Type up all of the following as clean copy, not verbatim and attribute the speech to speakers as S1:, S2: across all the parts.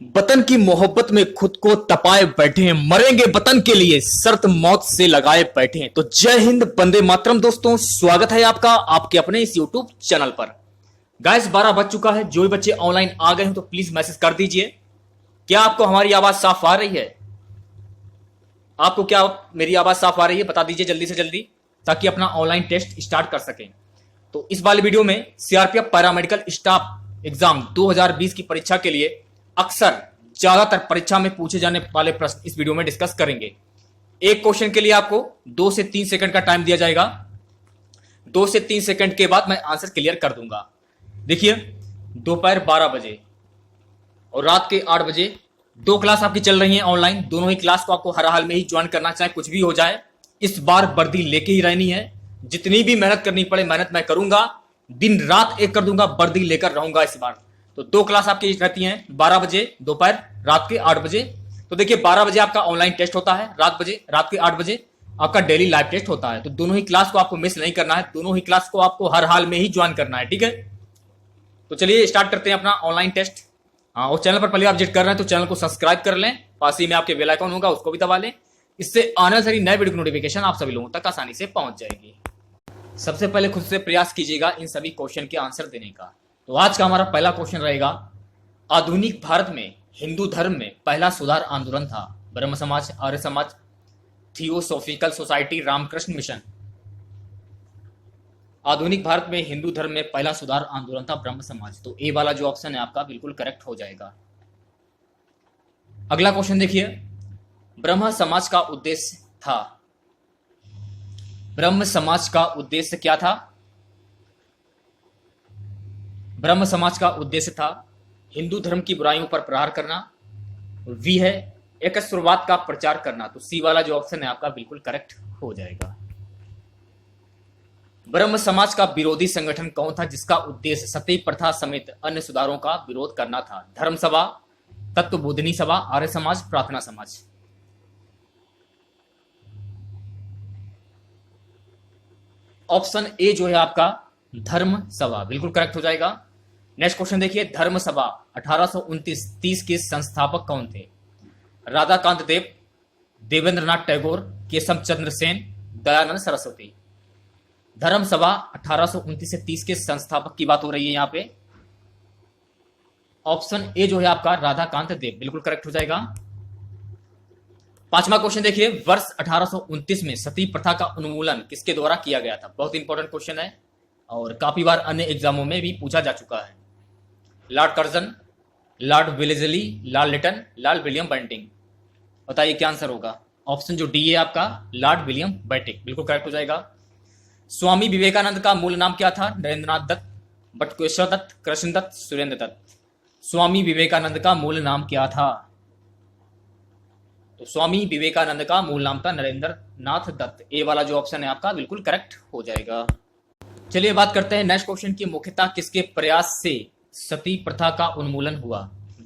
S1: वतन की मोहब्बत में खुद को तपाए बैठे हैं, मरेंगे वतन के लिए शर्त मौत से लगाए बैठे हैं। तो जय हिंद, वंदे मातरम। दोस्तों, स्वागत है आपका आपके अपने इस यूट्यूब चैनल पर। गाइस, 12 बज चुका है। जो भी बच्चे ऑनलाइन आ गए हैं तो प्लीज मैसेज कर दीजिए। क्या आपको हमारी आवाज साफ आ रही है? आपको क्या मेरी आवाज साफ आ रही है? बता दीजिए जल्दी से जल्दी, ताकि अपना ऑनलाइन टेस्ट स्टार्ट कर सकें। तो इस वाले वीडियो में सीआरपीएफ पैरामेडिकल स्टाफ एग्जाम 2020 की परीक्षा के लिए अक्सर ज्यादातर परीक्षा में पूछे जाने वाले प्रश्न इस वीडियो में डिस्कस करेंगे। एक क्वेश्चन के लिए आपको 2 से 3 सेकंड का टाइम दिया जाएगा। 2 से 3 सेकंड के बाद मैं आंसर क्लियर कर दूंगा। देखिए, दोपहर 12 बजे और रात के 8 बजे 2 क्लास आपकी चल रही हैं ऑनलाइन। दोनों ही क्लास को आपको हर हाल में ही ज्वाइन करना, चाहे कुछ भी हो जाए। इस बार वर्दी लेके ही रहनी है। जितनी भी मेहनत करनी पड़े मेहनत मैं करूंगा, दिन रात एक कर दूंगा, वर्दी लेकर रहूंगा इस बार। तो 2 क्लास आपकी रहती हैं, 12 बजे दोपहर, रात के 8 बजे। तो देखिए, 12 बजे आपका ऑनलाइन टेस्ट होता है, रात के 8 बजे आपका डेली लाइव टेस्ट होता है। तो दोनों ही क्लास को आपको मिस नहीं करना है, दोनों ही क्लास को आपको हर हाल में ही ज्वाइन करना है, ठीक है। तो चलिए स्टार्ट करते हैं अपना ऑनलाइन टेस्ट। हाँ, और चैनल पर पहले आप विजिट कर रहे हैं तो चैनल को सब्सक्राइब कर लें। पास ही में आपके बेल आइकन होगा, उसको भी दबा लें। इससे आने वाली नए वीडियो की नोटिफिकेशन आप सभी लोगों तक आसानी से पहुंच जाएगी। सबसे पहले खुद से प्रयास कीजिएगा इन सभी क्वेश्चन के आंसर देने का। तो आज का हमारा पहला क्वेश्चन रहेगा, आधुनिक भारत में हिंदू धर्म में पहला सुधार आंदोलन था? ब्रह्म समाज, Arya Samaj, theosophical society, Ramakrishna mission. आधुनिक भारत में हिंदू धर्म में पहला सुधार आंदोलन था ब्रह्म समाज। तो ए वाला जो ऑप्शन है आपका बिल्कुल करेक्ट हो जाएगा। अगला क्वेश्चन देखिए, ब्रह्म समाज का उद्देश्य था? ब्रह्म समाज का उद्देश्य क्या था? ब्रह्म समाज का उद्देश्य था हिंदू धर्म की बुराइयों पर प्रहार करना। वी है एकस्वरवाद का प्रचार करना। तो सी वाला जो ऑप्शन है आपका बिल्कुल करेक्ट हो जाएगा। ब्रह्म समाज का विरोधी संगठन कौन था जिसका उद्देश्य सती प्रथा समेत अन्य सुधारों का विरोध करना था? धर्म सभा, तत्वबोधिनी सभा, आर्य समाज, प्रार्थना समाज। ऑप्शन ए जो है आपका धर्म सभा बिल्कुल करेक्ट हो जाएगा। नेक्स्ट क्वेश्चन देखिए, धर्म सभा 1829-30 के संस्थापक कौन थे? राधाकांत देव, देवेंद्रनाथ टैगोर, केशव चंद्र सेन, दयानंद सरस्वती। धर्म सभा 1829 से 30 के संस्थापक की बात हो रही है यहाँ पे। ऑप्शन ए जो है आपका राधाकांत देव बिल्कुल करेक्ट हो जाएगा। पांचवा क्वेश्चन देखिए, वर्ष 1829 में सती प्रथा का उन्मूलन किसके द्वारा किया गया था? बहुत इंपॉर्टेंट क्वेश्चन है और काफी बार अन्य एग्जामों में भी पूछा जा चुका है। Lord Curzon, Lord Wellesley, Lord Lytton, Lord William Bentinck. बताइए क्या आंसर होगा? ऑप्शन जो डी है आपका लॉर्ड विलियम बेंटिंग बिल्कुल करेक्ट हो जाएगा। स्वामी विवेकानंद का मूल नाम क्या था? नरेंद्रनाथ दत्त, बटुकेश्वर दत्त, कृष्णदत्त, सुरेंद्र दत्त। स्वामी विवेकानंद का मूल नाम क्या था? तो स्वामी विवेकानंद का मूल नाम था नरेंद्रनाथ दत्त। ए वाला जो ऑप्शन है आपका बिल्कुल करेक्ट हो जाएगा। चलिए बात करते हैं नेक्स्ट क्वेश्चन की। मुख्यतः किसके प्रयास से सती प्रथा का उन्मूलन हुआ?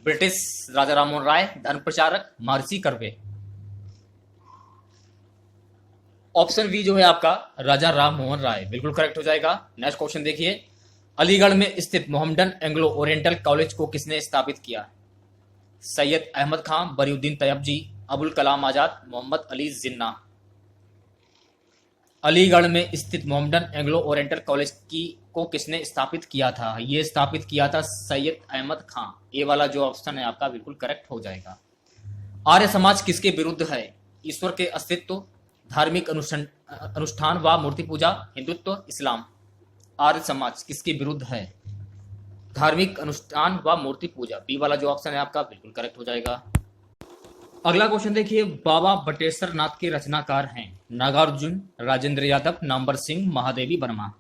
S1: ब्रिटिश राजा राममोहन राय, धर्म प्रचारक, महर्षि कर्वे। ऑप्शन बी जो है आपका राजा राममोहन राय बिल्कुल करेक्ट हो जाएगा। नेक्स्ट क्वेश्चन देखिए, अलीगढ़ में स्थित मोहम्मडन एंग्लो ओरिएंटल कॉलेज को किसने स्थापित किया? सैयद अहमद खान, बरीउद्दीन तैयबजी, अबुल कलाम आजाद, मोहम्मद अली जिन्ना। अलीगढ़ में स्थित मोहम्मडन एंग्लो ओरिएंटल कॉलेज को किसने स्थापित किया था? यह स्थापित किया था सैयद अहमद खान। ये वाला जो ऑप्शन है आपका बिल्कुल करेक्ट हो जाएगा। आर्य समाज किसके विरुद्ध है? ईश्वर के अस्तित्व, धार्मिक अनुष्ठान व मूर्ति पूजा, हिंदुत्व, इस्लाम। आर्य समाज किसके विरुद्ध है? धार्मिक अनुष्ठान व मूर्ति पूजा। बी वाला जो ऑप्शन है आपका बिल्कुल करेक्ट हो जाएगा। अगला क्वेश्चन देखिए, बाबा बटेश्वर नाथ के रचनाकार हैं? नागार्जुन, राजेंद्र यादव, नामवर सिंह, महादेवी वर्मा।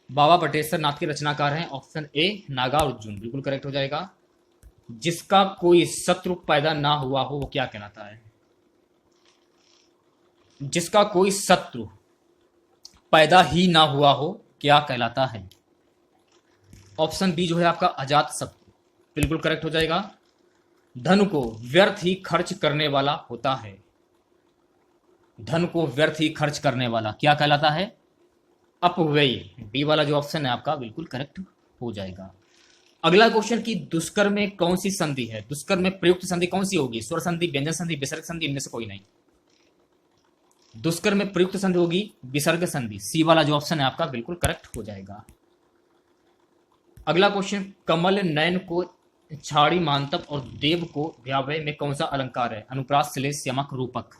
S1: बाबा बटेश्वर नाथ के रचनाकार हैं ऑप्शन ए नागार्जुन बिल्कुल करेक्ट हो जाएगा। जिसका कोई शत्रु पैदा ना हुआ हो वो क्या कहलाता है? जिसका कोई शत्रु पैदा ही ना हुआ हो क्या कहलाता है? ऑप्शन बी जो है आपका अजात शत्रु बिल्कुल करेक्ट हो जाएगा। धन को व्यर्थ ही खर्च करने वाला होता है? धन को व्यर्थ ही खर्च करने वाला क्या कहलाता है? अपव्यय। डी वाला जो ऑप्शन है आपका बिल्कुल करेक्ट हो जाएगा। अगला क्वेश्चन की दुष्कर में कौन सी संधि है? दुष्कर में प्रयुक्त संधि कौन सी होगी? स्वर संधि, व्यंजन संधि, विसर्ग संधि, इनमें से कोई नहीं। दुष्कर में प्रयुक्त संधि होगी विसर्ग संधि। सी वाला जो ऑप्शन है आपका बिल्कुल करेक्ट हो जाएगा। अगला क्वेश्चन, कमल नयन को छाड़ी मांतव और देव को व्यावय में कौन सा अलंकार है? अनुप्रास, श्लेष, यमक, रूपक।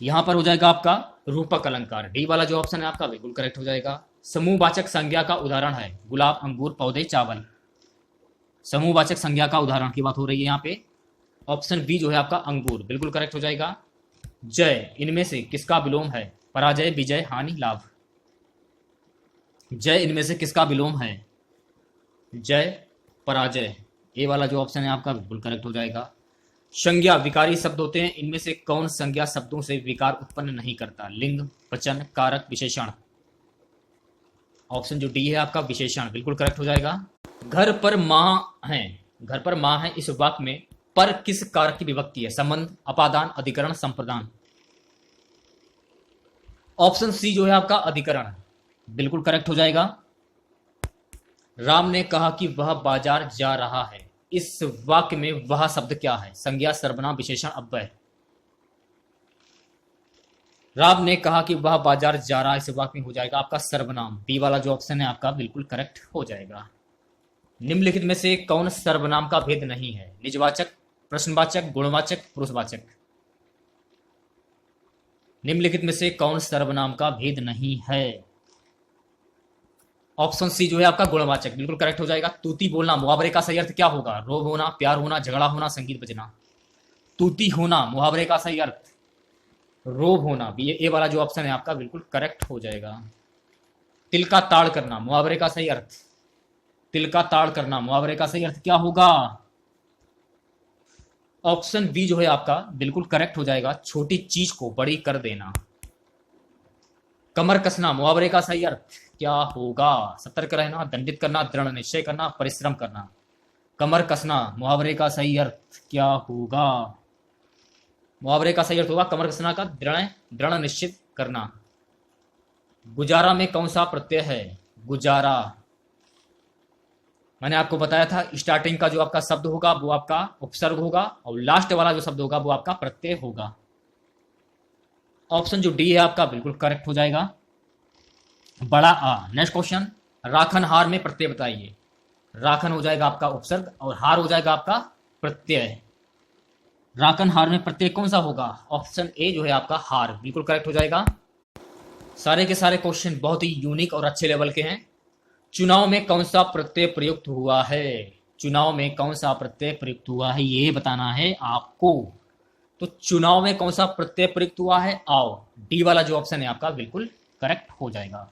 S1: यहां पर हो जाएगा आपका रूपक अलंकार। डी वाला जो ऑप्शन है आपका बिल्कुल करेक्ट हो जाएगा। समूहवाचक संज्ञा का उदाहरण है गुलाब, अंगूर, पौधे, चावल। समूहवाचक संज्ञा का उदाहरण की बात हो रही है यहाँ पे। ऑप्शन बी जो है आपका अंगूर बिल्कुल करेक्ट हो जाएगा। जय इनमें से किसका विलोम है? पराजय, विजय, हानि, लाभ। जय इनमें से किसका विलोम है? जय, पराजय। ए वाला जो ऑप्शन है आपका बिल्कुल करेक्ट हो जाएगा। संज्ञा विकारी शब्द होते हैं, इनमें से कौन संज्ञा शब्दों से विकार उत्पन्न नहीं करता? लिंग, वचन, कारक, विशेषण। ऑप्शन जो डी है आपका विशेषण बिल्कुल करेक्ट हो जाएगा। घर पर माँ है, घर पर माँ है, इस वाक्य में पर किस कारक की विभक्ति है? संबंध, अपादान, अधिकरण, संप्रदान। ऑप्शन सी जो है आपका अधिकरण बिल्कुल करेक्ट हो जाएगा। राम ने कहा कि वह बाजार जा रहा है, इस वाक्य में वह शब्द क्या है? संज्ञा, सर्वनाम, विशेषण, अव्यय। राम ने कहा कि वह बाजार जा रहा है, इस वाक्य में हो जाएगा आपका सर्वनाम। बी वाला जो ऑप्शन है आपका बिल्कुल करेक्ट हो जाएगा। निम्नलिखित में से कौन सर्वनाम का भेद नहीं है? निजवाचक, प्रश्नवाचक, गुणवाचक, पुरुषवाचक। निम्नलिखित में से कौन सर्वनाम का भेद नहीं है? ऑप्शन सी जो है आपका गुणवाचक बिल्कुल करेक्ट हो जाएगा। तूती बोलना मुहावरे का सही अर्थ क्या होगा? रोब होना, प्यार होना, झगड़ा होना, संगीत बजना। तूती होना मुहावरे का सही अर्थ रोब होना। ए वाला जो ऑप्शन है आपका बिल्कुल करेक्ट हो जाएगा। तिल का ताड़ करना मुहावरे का सही अर्थ, तिल का ताड़ करना मुहावरे का सही अर्थ क्या होगा? ऑप्शन बी जो है आपका बिल्कुल करेक्ट हो जाएगा। छोटी चीज को बड़ी कर देना। कमर कसना मुहावरे का सही अर्थ क्या होगा? सतर्क रहना, दंडित करना, दृढ़ निश्चय करना, परिश्रम करना। कमर कसना मुहावरे का सही अर्थ क्या होगा? मुहावरे का सही अर्थ होगा कमर कसना का दृढ़ निश्चित करना। गुजारा में कौन सा प्रत्यय है? गुजारा। मैंने आपको बताया था स्टार्टिंग का जो आपका शब्द होगा वो आपका उपसर्ग होगा और लास्ट वाला जो शब्द होगा वो आपका प्रत्यय होगा। ऑप्शन जो डी है आपका बिल्कुल करेक्ट हो जाएगा। बड़ा आ। नेक्स्ट क्वेश्चन, राखन हार में प्रत्यय बताइए। राखन हो जाएगा आपका उपसर्ग और हार हो जाएगा आपका प्रत्यय। राखन हार में प्रत्यय कौन सा होगा? ऑप्शन ए जो है आपका हार बिल्कुल करेक्ट हो जाएगा। सारे के सारे क्वेश्चन बहुत ही यूनिक और अच्छे लेवल के हैं। चुनाव में कौन सा प्रत्यय प्रयुक्त हुआ है? चुनाव में कौन सा प्रत्यय प्रयुक्त हुआ है ये बताना है आपको। तो चुनाव में कौन सा प्रत्यय प्रयुक्त हुआ है? आओ। डी वाला जो ऑप्शन है आपका बिल्कुल करेक्ट हो जाएगा।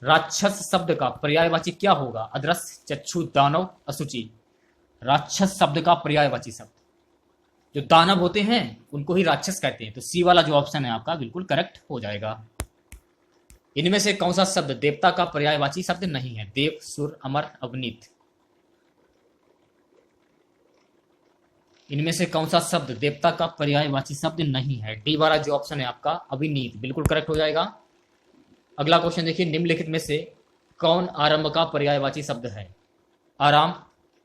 S1: राक्षस शब्द का पर्यायवाची क्या होगा? अदृश्य, चक्षु, दानव, अशुचि। राक्षस शब्द का पर्यायवाची शब्द, जो दानव होते हैं उनको ही राक्षस कहते हैं। तो सी वाला जो ऑप्शन है आपका बिल्कुल करेक्ट हो जाएगा। इनमें से कौन सा शब्द देवता का पर्यायवाची शब्द नहीं है? देव, सुर, अमर, अवनीत। इनमें से कौन सा शब्द देवता का पर्यायवाची शब्द नहीं है? डी वाला जो ऑप्शन है आपका अविनीत बिल्कुल करेक्ट हो जाएगा। अगला क्वेश्चन देखिए, निम्नलिखित में से कौन आरंभ का पर्यायवाची शब्द है? आराम,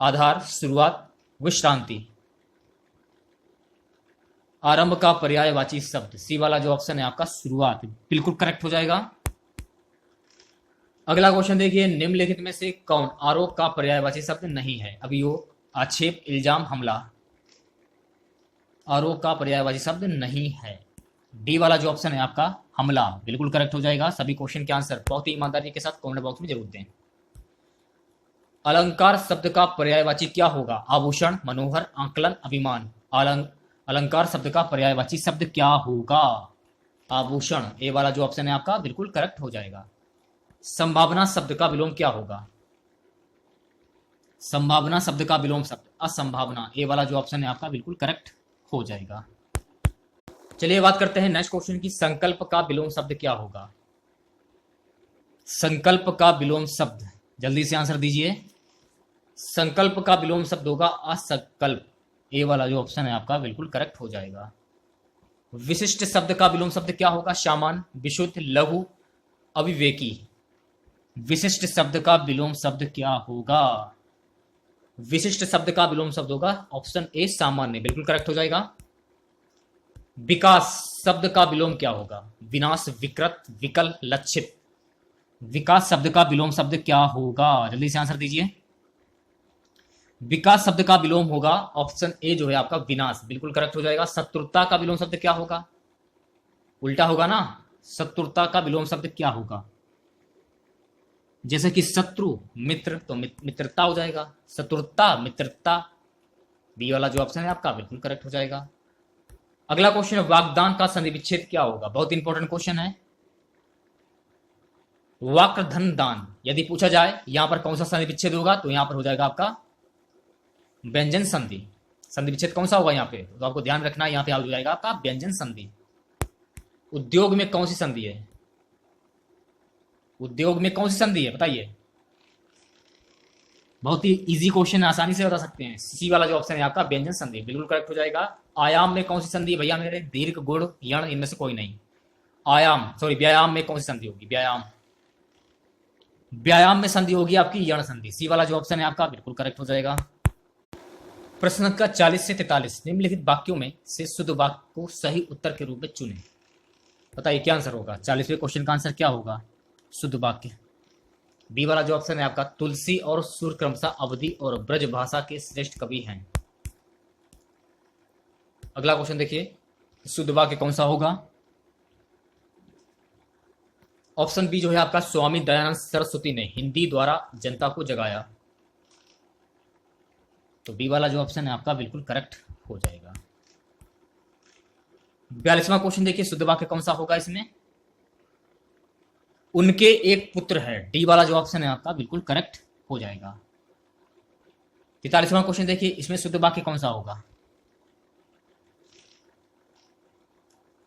S1: आधार, शुरुआत, विश्रांति। आरंभ का पर्यायवाची शब्द सी वाला जो ऑप्शन है आपका शुरुआत बिल्कुल करेक्ट हो जाएगा। अगला क्वेश्चन देखिए, निम्नलिखित में से कौन आरोप का पर्यायवाची शब्द नहीं है? अभियोग, आक्षेप, इल्जाम, हमला। आरोप का पर्यायवाची शब्द नहीं है। डी वाला जो ऑप्शन है आपका हमला बिल्कुल करेक्ट हो जाएगा। सभी क्वेश्चन के आंसर बहुत ही ईमानदारी के साथ कमेंट बॉक्स में जरूर दें। अलंकार शब्द का पर्यायवाची क्या होगा? आभूषण, मनोहर, आंकलन, अभिमान। अलंकार शब्द का पर्यायवाची शब्द क्या होगा? आभूषण। ए वाला जो ऑप्शन है आपका बिल्कुल करेक्ट हो जाएगा। संभावना शब्द का विलोम क्या होगा? संभावना शब्द का विलोम शब्द असंभावना। ए वाला जो ऑप्शन है आपका बिल्कुल करेक्ट हो जाएगा। चलिए बात करते हैं नेक्स्ट क्वेश्चन की, संकल्प का विलोम शब्द क्या होगा? संकल्प का विलोम शब्द, जल्दी से आंसर दीजिए। संकल्प का विलोम शब्द होगा असंकल्प। ए वाला जो ऑप्शन है आपका बिल्कुल करेक्ट हो जाएगा। विशिष्ट शब्द का विलोम शब्द क्या होगा? सामान्य, विशुद्ध, लघु, अविवेकी। विशिष्ट शब्द का विलोम शब्द क्या होगा? विशिष्ट शब्द का विलोम शब्द होगा ऑप्शन ए सामान्य, बिल्कुल करेक्ट हो जाएगा। विकास शब्द का विलोम क्या होगा? विनाश, विकृत, विकल, लक्षित। विकास शब्द का विलोम शब्द क्या होगा? जल्दी से आंसर दीजिए। विकास शब्द का विलोम होगा ऑप्शन ए जो है आपका विनाश, बिल्कुल करेक्ट हो जाएगा। शत्रुता का विलोम शब्द क्या होगा? उल्टा होगा ना, शत्रुता का विलोम शब्द क्या होगा? जैसे कि शत्रु मित्र, तो मित्रता हो जाएगा। शत्रुता मित्रता, बी वाला जो ऑप्शन है आपका बिल्कुल करेक्ट हो जाएगा। अगला क्वेश्चन है वाग्दान का संधि विच्छेद क्या होगा? बहुत इंपॉर्टेंट क्वेश्चन है। वाक् धन दान यदि पूछा जाए यहां पर कौन सा संधि विच्छेद होगा, तो यहां पर हो जाएगा आपका व्यंजन संधि। संधि विच्छेद कौन सा होगा यहाँ पे, तो आपको ध्यान रखना, यहाँ पे हो जाएगा आपका व्यंजन संधि। उद्योग में कौन सी संधि है? उद्योग में कौन सी संधि है बताइए? बहुत ही इजी क्वेश्चन है, आसानी से बता सकते हैं। सी वाला जो ऑप्शन है आपका व्यंजन संधि, बिल्कुल करेक्ट हो जाएगा। आयाम में कौन सी संधि है भैया मेरे? दीर्घ, गुण, यण, इनमें से कोई नहीं। आयाम सॉरी व्यायाम में कौन सी संधि होगी? व्यायाम, व्यायाम में संधि होगी आपकी यण संधि। सी वाला जो ऑप्शन है आपका बिल्कुल करेक्ट हो जाएगा। प्रश्न संख्या 40 से 43 निम्नलिखित वाक्यों में से शुद्ध वाक्य को सही उत्तर के रूप में चुनें। बताइए क्या आंसर होगा? 40वें क्वेश्चन का आंसर क्या होगा? शुद्ध वाक्य। बी वाला जो ऑप्शन है आपका तुलसी और सूर्य क्रमशः अवधि और ब्रज भाषा के श्रेष्ठ कवि हैं। अगला क्वेश्चन देखिए, शुद्ध वाक्य कौन सा होगा? ऑप्शन बी जो है आपका स्वामी दयानंद सरस्वती ने हिंदी द्वारा जनता को जगाया। तो बी वाला जो ऑप्शन है आपका बिल्कुल करेक्ट हो जाएगा। 42वां क्वेश्चन देखिए, शुद्ध वाक्य कौन सा होगा इसमें? उनके एक पुत्र है। डी वाला जो ऑप्शन है आपका बिल्कुल करेक्ट हो जाएगा। 43वां क्वेश्चन देखिए, इसमें शुद्ध वाक्य कौन सा होगा?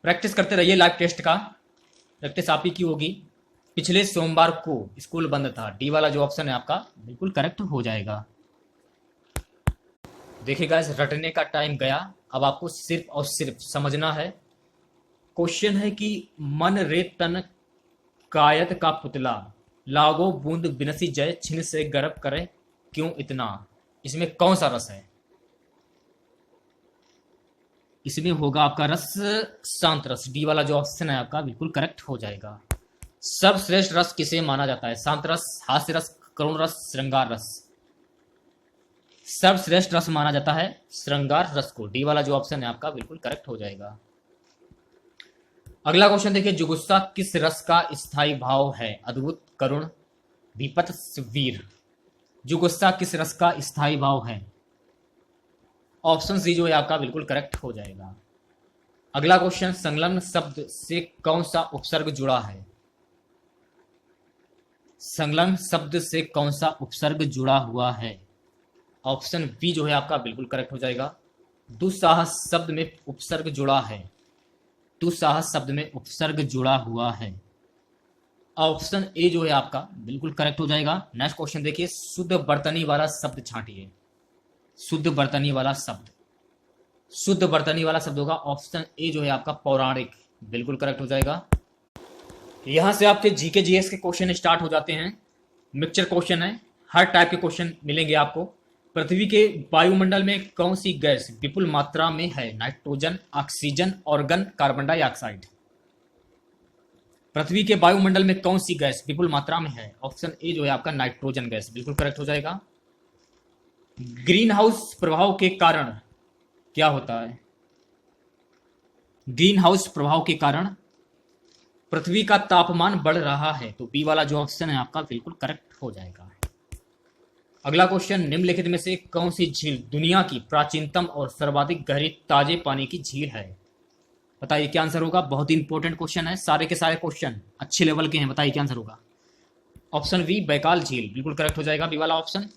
S1: प्रैक्टिस करते रहिए, लाइव टेस्ट का प्रैक्टिस आप ही की होगी। पिछले सोमवार को स्कूल बंद था। डी वाला जो ऑप्शन है आपका बिल्कुल करेक्ट हो जाएगा। देखिएगा, इस रटने का टाइम गया, अब आपको सिर्फ और सिर्फ समझना है। क्वेश्चन है कि मन रे तन कायत का पुतला, लागो बूंद बिनसी जय, छिन से गर्भ करे क्यों इतना। इसमें कौन सा रस है? इसमें होगा आपका रस शांत रस। डी वाला जो ऑप्शन है आपका बिल्कुल करेक्ट हो जाएगा। सर्वश्रेष्ठ रस किसे माना जाता है? शांत रस, हास्य रस, करुण रस, श्रृंगार रस। सर्वश्रेष्ठ रस माना जाता है श्रृंगार रस को। डी वाला जो ऑप्शन है आपका बिल्कुल करेक्ट हो जाएगा। अगला क्वेश्चन देखिए, जुगुस्सा किस रस का स्थायी भाव है? अद्भुत, करुण, विपत, वीर। जुगुस्सा किस रस का स्थायी भाव है? ऑप्शन सी जो है आपका बिल्कुल करेक्ट हो जाएगा। अगला क्वेश्चन, संलग्न शब्द से कौन सा उपसर्ग जुड़ा है? संलग्न शब्द से कौन सा उपसर्ग जुड़ा हुआ है? ऑप्शन बी जो है आपका बिल्कुल करेक्ट हो जाएगा। दुस्साहस शब्द में उपसर्ग जुड़ा है। दुस्साहस शब्द में उपसर्ग जुड़ा हुआ है। ऑप्शन ए जो है आपका बिल्कुल करेक्ट हो जाएगा। नेक्स्ट क्वेश्चन देखिए, शुद्ध बर्तनी वाला शब्द छांटिए। शुद्ध बर्तनी वाला शब्द, शुद्ध बर्तनी वाला शब्द होगा ऑप्शन ए जो है आपका पौराणिक, बिल्कुल करेक्ट हो जाएगा। यहां से आपके जीके जीएस के क्वेश्चन स्टार्ट हो जाते हैं। मिक्सचर क्वेश्चन है, हर टाइप के क्वेश्चन मिलेंगे आपको। पृथ्वी के वायुमंडल में कौन सी गैस विपुल मात्रा में है? Nitrogen, oxygen, argon, carbon dioxide. पृथ्वी के वायुमंडल में कौन सी गैस विपुल मात्रा में है? ऑप्शन ए जो है आपका नाइट्रोजन गैस, बिल्कुल करेक्ट हो जाएगा। ग्रीन हाउस प्रभाव के कारण क्या होता है? ग्रीन हाउस प्रभाव के कारण पृथ्वी का तापमान बढ़ रहा है। तो बी वाला जो ऑप्शन है आपका बिल्कुल करेक्ट हो जाएगा। अगला क्वेश्चन, निम्नलिखित में से कौन सी झील दुनिया की प्राचीनतम और सर्वाधिक गहरी ताजे पानी की झील है? बताइए क्या आंसर होगा? बहुत ही इंपॉर्टेंट क्वेश्चन है, सारे के सारे क्वेश्चन अच्छे लेवल के हैं। बताइए क्या आंसर होगा? ऑप्शन बी बैकाल झील, बिल्कुल करेक्ट हो जाएगा बी वाला ऑप्शन।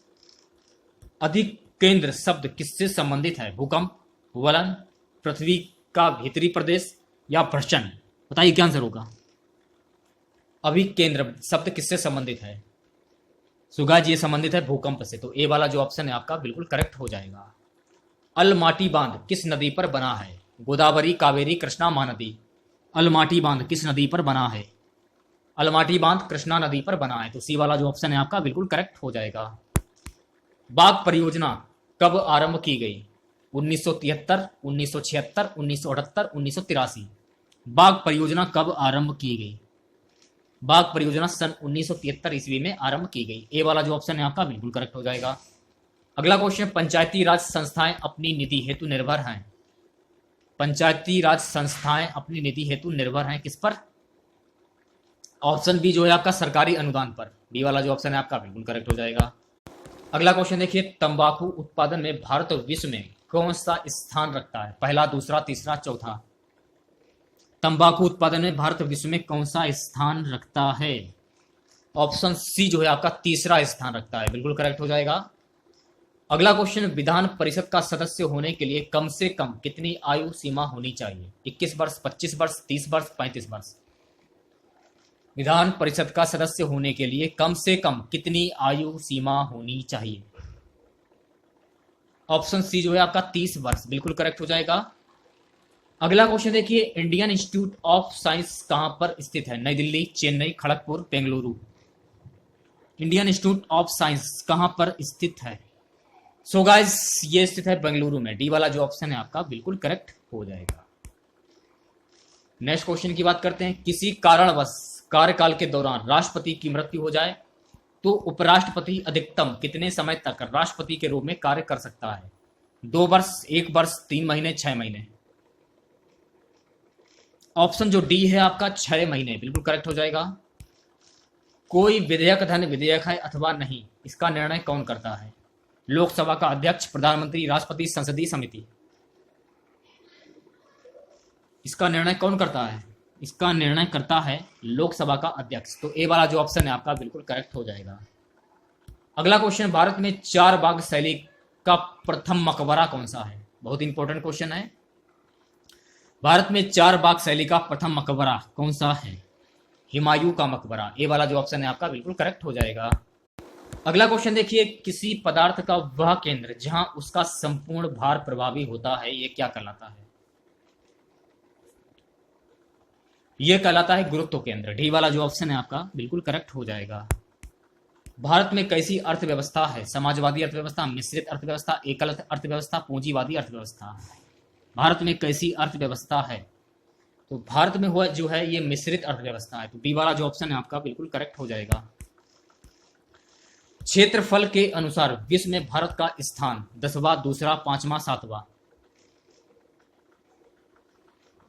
S1: अधिक केंद्र शब्द किससे संबंधित है? भूकंप, वलन, पृथ्वी का भीतरी प्रदेश या भ्रष्टन। बताइए क्या आंसर होगा? अभी केंद्र शब्द किससे संबंधित है? सुगा जी संबंधित है भूकंप से। तो ए वाला जो ऑप्शन है आपका बिल्कुल करेक्ट हो जाएगा। अलमाटी बांध किस नदी पर बना है? गोदावरी, कावेरी, कृष्णा, महानदी। अलमाटी बांध किस नदी पर बना है? अलमाटी बांध कृष्णा नदी पर बना है, तो सी वाला जो ऑप्शन है आपका बिल्कुल करेक्ट हो जाएगा। बाघ परियोजना कब आरंभ की गई? 1973, 1976, 1978, 1983। बाघ परियोजना कब आरंभ की गई? बाघ परियोजना सन 1973 ईस्वी में आरंभ की गई। ए वाला जो ऑप्शन है आपका बिल्कुल करेक्ट हो जाएगा। अगला क्वेश्चन, पंचायती राज संस्थाएं अपनी निधि हेतु निर्भर हैं। पंचायती राज संस्थाएं अपनी निधि हेतु निर्भर हैं किस पर? ऑप्शन बी जो है आपका सरकारी अनुदान पर। बी वाला जो ऑप्शन है आपका बिल्कुल करेक्ट हो जाएगा। अगला क्वेश्चन देखिए, तंबाकू उत्पादन में भारत विश्व में कौन सा स्थान रखता है? पहला, दूसरा, तीसरा, चौथा। तंबाकू उत्पादन में भारत विश्व में कौन सा स्थान रखता है? ऑप्शन सी जो है आपका तीसरा स्थान रखता है, बिल्कुल करेक्ट हो जाएगा। अगला क्वेश्चन, विधान परिषद का सदस्य होने के लिए कम से कम कितनी आयु सीमा होनी चाहिए? 21 वर्ष, 25 वर्ष, 30 वर्ष, 35 वर्ष। विधान परिषद का सदस्य होने के लिए कम से कम कितनी आयु सीमा होनी चाहिए? ऑप्शन सी जो है आपका 30 वर्ष, बिल्कुल करेक्ट हो जाएगा। अगला क्वेश्चन देखिए, इंडियन इंस्टीट्यूट ऑफ साइंस कहां पर स्थित है? नई Delhi, Chennai, Kharagpur, Bengaluru. Indian institute of science कहां पर स्थित है? सो गाइस ये स्थित है बेंगलुरु में। डी वाला जो ऑप्शन है आपका बिल्कुल करेक्ट हो जाएगा। नेक्स्ट क्वेश्चन की बात करते हैं, किसी कारणवश कार्यकाल के दौरान राष्ट्रपति की मृत्यु हो जाए तो उपराष्ट्रपति अधिकतम कितने समय तक राष्ट्रपति के रूप में कार्य कर सकता है? 2 वर्ष, 1 वर्ष, 3 महीने, 6 महीने। ऑप्शन जो डी है आपका 6 महीने, बिल्कुल करेक्ट हो जाएगा। कोई विधेयक धन विधेयक है अथवा नहीं, इसका निर्णय कौन करता है? लोकसभा का अध्यक्ष, प्रधानमंत्री, राष्ट्रपति, संसदीय समिति। इसका निर्णय कौन करता है? इसका निर्णय करता है लोकसभा का अध्यक्ष। तो ए वाला जो ऑप्शन है आपका बिल्कुल करेक्ट हो जाएगा। अगला क्वेश्चन, भारत में 4 बाग शैली का प्रथम मकबरा कौन सा है? बहुत इंपॉर्टेंट क्वेश्चन है। भारत में 4 बाग शैली का प्रथम मकबरा कौन सा है? हुमायूं का मकबरा। ए वाला जो ऑप्शन है आपका बिल्कुल करेक्ट हो जाएगा। अगला क्वेश्चन देखिए, किसी पदार्थ का वह केंद्र जहां उसका संपूर्ण भार प्रभावी होता है, यह क्या कहलाता है? यह कहलाता है गुरुत्व केंद्र। डी वाला जो ऑप्शन है आपका बिल्कुल करेक्ट हो जाएगा। भारत में कैसी अर्थव्यवस्था है? समाजवादी अर्थव्यवस्था, मिश्रित अर्थव्यवस्था, एकल अर्थव्यवस्था, पूंजीवादी अर्थव्यवस्था। भारत में कैसी अर्थव्यवस्था है? तो भारत में हुआ जो है ये मिश्रित अर्थव्यवस्था है, तो बी वाला जो ऑप्शन है आपका बिल्कुल करेक्ट हो जाएगा। क्षेत्रफल के अनुसार विश्व में भारत का स्थान 10वां, दूसरा, 5वां, 7वां।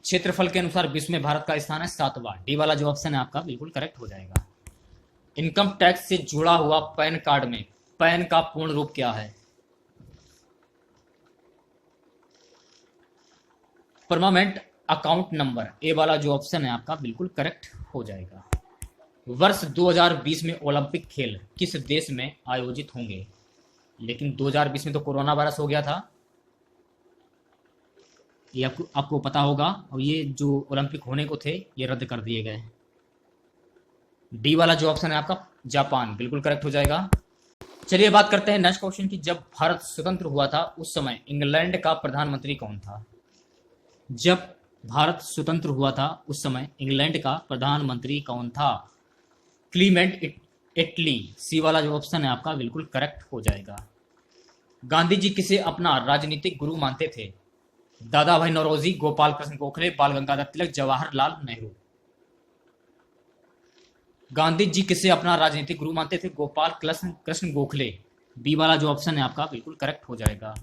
S1: क्षेत्रफल के अनुसार विश्व में भारत का स्थान है 7वां। डी वाला जो ऑप्शन है आपका बिल्कुल करेक्ट हो जाएगा। इनकम टैक्स से जुड़ा हुआ पैन कार्ड में पैन का पूर्ण रूप क्या है? Permanent account number. ए वाला जो ऑप्शन है आपका बिल्कुल करेक्ट हो जाएगा। वर्ष 2020 में ओलंपिक खेल किस देश में आयोजित होंगे? लेकिन 2020 में तो कोरोना वायरस हो गया था, ये आपको पता होगा, और ये जो ओलंपिक होने को थे ये रद्द कर दिए गए। डी वाला जो ऑप्शन है आपका जापान, बिल्कुल करेक्ट हो जाएगा। चलिए बात करते हैं नेक्स्ट क्वेश्चन की, जब भारत स्वतंत्र हुआ था उस समय इंग्लैंड का प्रधानमंत्री कौन था? जब भारत स्वतंत्र हुआ था उस समय इंग्लैंड का प्रधानमंत्री कौन था? क्लीमेंट एटली। सी वाला जो ऑप्शन है आपका बिल्कुल करेक्ट हो जाएगा। गांधी जी किसे अपना राजनीतिक गुरु मानते थे? दादा भाई नौरोजी, गोपाल कृष्ण गोखले, बाल गंगाधर तिलक, जवाहरलाल नेहरू। गांधी जी किसे अपना राजनीतिक गुरु मानते थे? गोपाल कृष्ण गोखले। बी वाला जो ऑप्शन है आपका बिल्कुल करेक्ट हो जाएगा।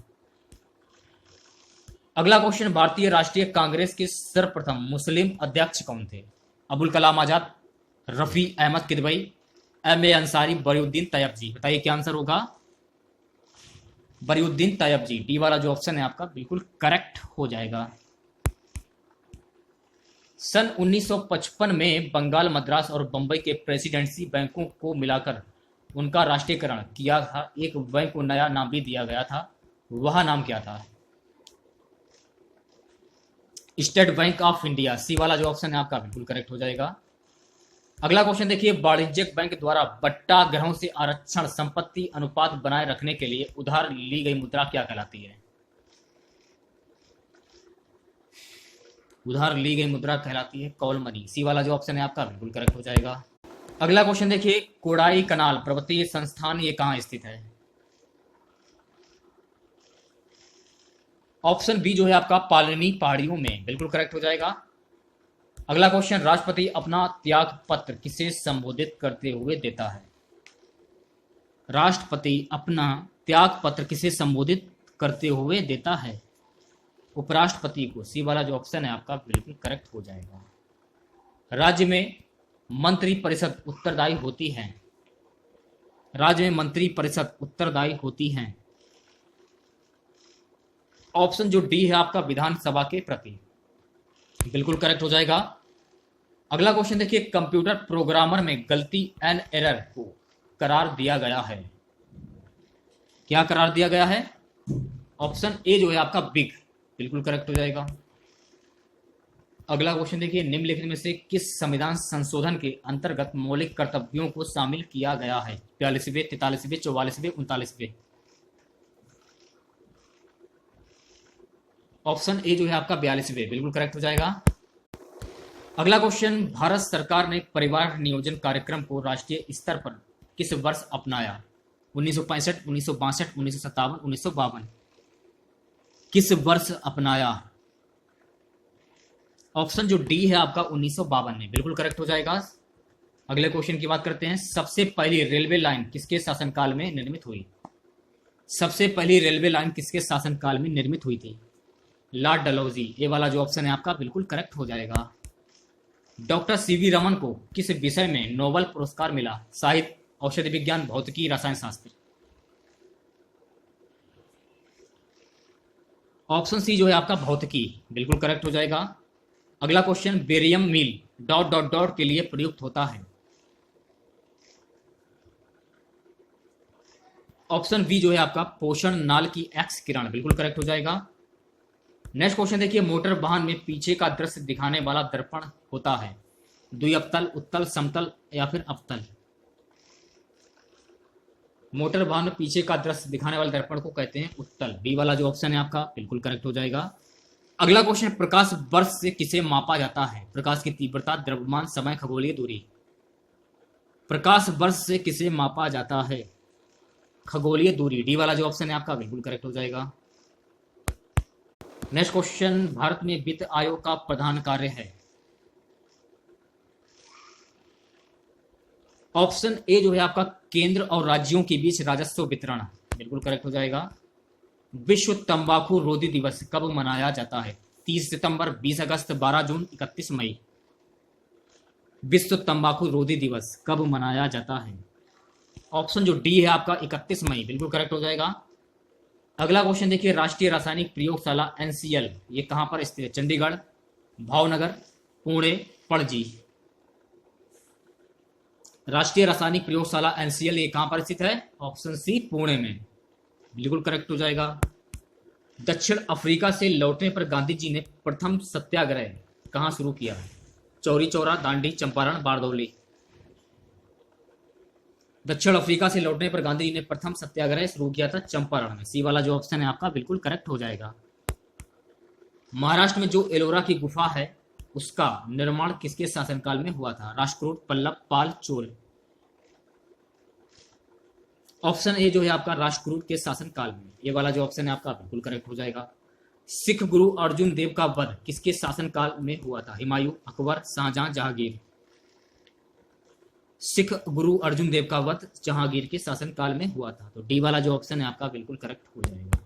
S1: अगला क्वेश्चन, भारतीय राष्ट्रीय कांग्रेस के सर्वप्रथम मुस्लिम अध्यक्ष कौन थे? अबुल कलाम आजाद, रफी अहमद किदवई, एम.ए. अंसारी, बरीउद्दीन तैयब जी। बताइए क्या आंसर होगा? बरीउद्दीन तैयब जी। डी वाला जो ऑप्शन है आपका बिल्कुल करेक्ट हो जाएगा। सन 1955 में बंगाल, मद्रास और बंबई के प्रेसिडेंसी बैंकों को मिलाकर उनका राष्ट्रीयकरण किया था। एक बैंक को नया नाम भी दिया गया था, वह नाम क्या था? State Bank of India. C वाला जो ऑप्शन है आपका बिल्कुल करेक्ट हो जाएगा। अगला क्वेश्चन देखिए, वाणिज्यिक बैंक द्वारा बट्टा ग्रहों से आरक्षण संपत्ति अनुपात बनाए रखने के लिए उधार ली गई मुद्रा क्या कहलाती है? उधार ली गई मुद्रा कहलाती है कॉल मनी। सी वाला जो ऑप्शन है आपका बिल्कुल करेक्ट हो जाएगा। अगला क्वेश्चन देखिए, कोडाई कनाल पर्वतीय संस्थान ये कहां स्थित है? ऑप्शन बी जो है आपका पालनी पहाड़ियों में, बिल्कुल करेक्ट हो जाएगा। अगला क्वेश्चन, राष्ट्रपति अपना त्याग पत्र किसे संबोधित करते हुए देता है? राष्ट्रपति अपना त्याग पत्र किसे संबोधित करते हुए देता है? उपराष्ट्रपति को। सी वाला जो ऑप्शन है आपका बिल्कुल करेक्ट हो जाएगा। राज्य में मंत्री परिषद उत्तरदायी होती है। राज्य में मंत्री परिषद उत्तरदायी होती है। ऑप्शन जो डी है आपका विधानसभा के प्रति, बिल्कुल करेक्ट हो जाएगा। अगला क्वेश्चन देखिए, कंप्यूटर प्रोग्रामर में गलती एंड एरर को करार दिया गया है। क्या करार दिया गया है? ऑप्शन ए जो है आपका बिग, बिल्कुल करेक्ट हो जाएगा। अगला क्वेश्चन देखिए, निम्नलिखित में से किस संविधान संशोधन के अंतर्गत मौलिक कर्तव्यों को शामिल किया गया है? 42वें, 43वें, 44वें, 39वें। ऑप्शन ए जो है आपका 42वें, बिल्कुल करेक्ट हो जाएगा। अगला क्वेश्चन, भारत सरकार ने परिवार नियोजन कार्यक्रम को राष्ट्रीय स्तर पर किस वर्ष अपनाया? 1965, 1962, 1957, 1952। किस वर्ष अपनाया? ऑप्शन जो डी है आपका 1952 में, बिल्कुल करेक्ट हो जाएगा। अगले क्वेश्चन की बात करते हैं, सबसे पहली रेलवे लाइन किसके शासनकाल में निर्मित हुई? सबसे पहली रेलवे लाइन किसके शासनकाल में निर्मित हुई थी? लॉर्ड डलहौजी। ये वाला जो ऑप्शन है आपका बिल्कुल करेक्ट हो जाएगा। डॉक्टर सीवी रमन को किस विषय में नोबेल पुरस्कार मिला? साहित्य, औषधि विज्ञान, भौतिकी, रसायन शास्त्र। ऑप्शन सी जो है आपका भौतिकी, बिल्कुल करेक्ट हो जाएगा। अगला question, barium meal dot dot dot के लिए प्रयुक्त होता है? ऑप्शन बी जो है आपका पोषण नाल की एक्स किरण, बिल्कुल करेक्ट हो जाएगा। नेक्स्ट क्वेश्चन देखिए, मोटर वाहन में पीछे का दृश्य दिखाने वाला दर्पण होता है? द्विअवतल, उत्तल, समतल या फिर अवतल? मोटर वाहन में पीछे का दृश्य दिखाने वाले दर्पण को कहते हैं उत्तल। बी वाला जो ऑप्शन है आपका बिल्कुल करेक्ट हो जाएगा। अगला क्वेश्चन, प्रकाश वर्ष से किसे मापा जाता है? प्रकाश की तीव्रता, द्रव्यमान, समय, खगोलीय दूरी। प्रकाश वर्ष से किसे मापा जाता है? खगोलीय दूरी। डी वाला जो ऑप्शन है आपका बिल्कुल करेक्ट हो जाएगा। नेक्स्ट क्वेश्चन, भारत में वित्त आयोग का प्रधान कार्य है? ऑप्शन ए जो है आपका केंद्र और राज्यों के बीच राजस्व वितरण, बिल्कुल करेक्ट हो जाएगा। विश्व तंबाकू रोधी दिवस कब मनाया जाता है? 30 सितंबर, 20 अगस्त, 12 जून, 31 मई। विश्व तंबाकू रोधी दिवस कब मनाया जाता है? ऑप्शन जो डी है आपका 31 मई, बिल्कुल करेक्ट हो जाएगा। अगला क्वेश्चन देखिए, राष्ट्रीय रासायनिक प्रयोगशाला एनसीएल ये कहां पर स्थित है? चंडीगढ़, भावनगर, पुणे, पणजी। राष्ट्रीय रासायनिक प्रयोगशाला एनसीएल ये कहां पर स्थित है? ऑप्शन सी पुणे में, बिल्कुल करेक्ट हो जाएगा। दक्षिण अफ्रीका से लौटने पर गांधी जी ने प्रथम सत्याग्रह कहां शुरू किया? चौरी चौरा, दांडी, चंपारण, बारदौली। दक्षिण अफ्रीका से लौटने पर गांधी जी ने प्रथम सत्याग्रह शुरू किया था चंपारण में। सी वाला जो ऑप्शन है आपका बिल्कुल करेक्ट हो जाएगा। महाराष्ट्र में जो एलोरा की गुफा है उसका निर्माण किसके शासनकाल में हुआ था? राष्ट्रकूट, पल्लव, पाल, चोल। ऑप्शन ए जो है आपका राष्ट्रकूट के शासनकाल में। ये वाला जो ऑप्शन है आपका बिल्कुल करेक्ट हो जाएगा। सिख गुरु अर्जुन देव का वध किसके शासनकाल में हुआ था? हुमायूं, अकबर, शाहजहां, जहांगीर। सिख गुरु अर्जुन देव का वध जहांगीर के शासनकाल में हुआ था। तो डी वाला जो ऑप्शन है आपका बिल्कुल करेक्ट हो जाएगा।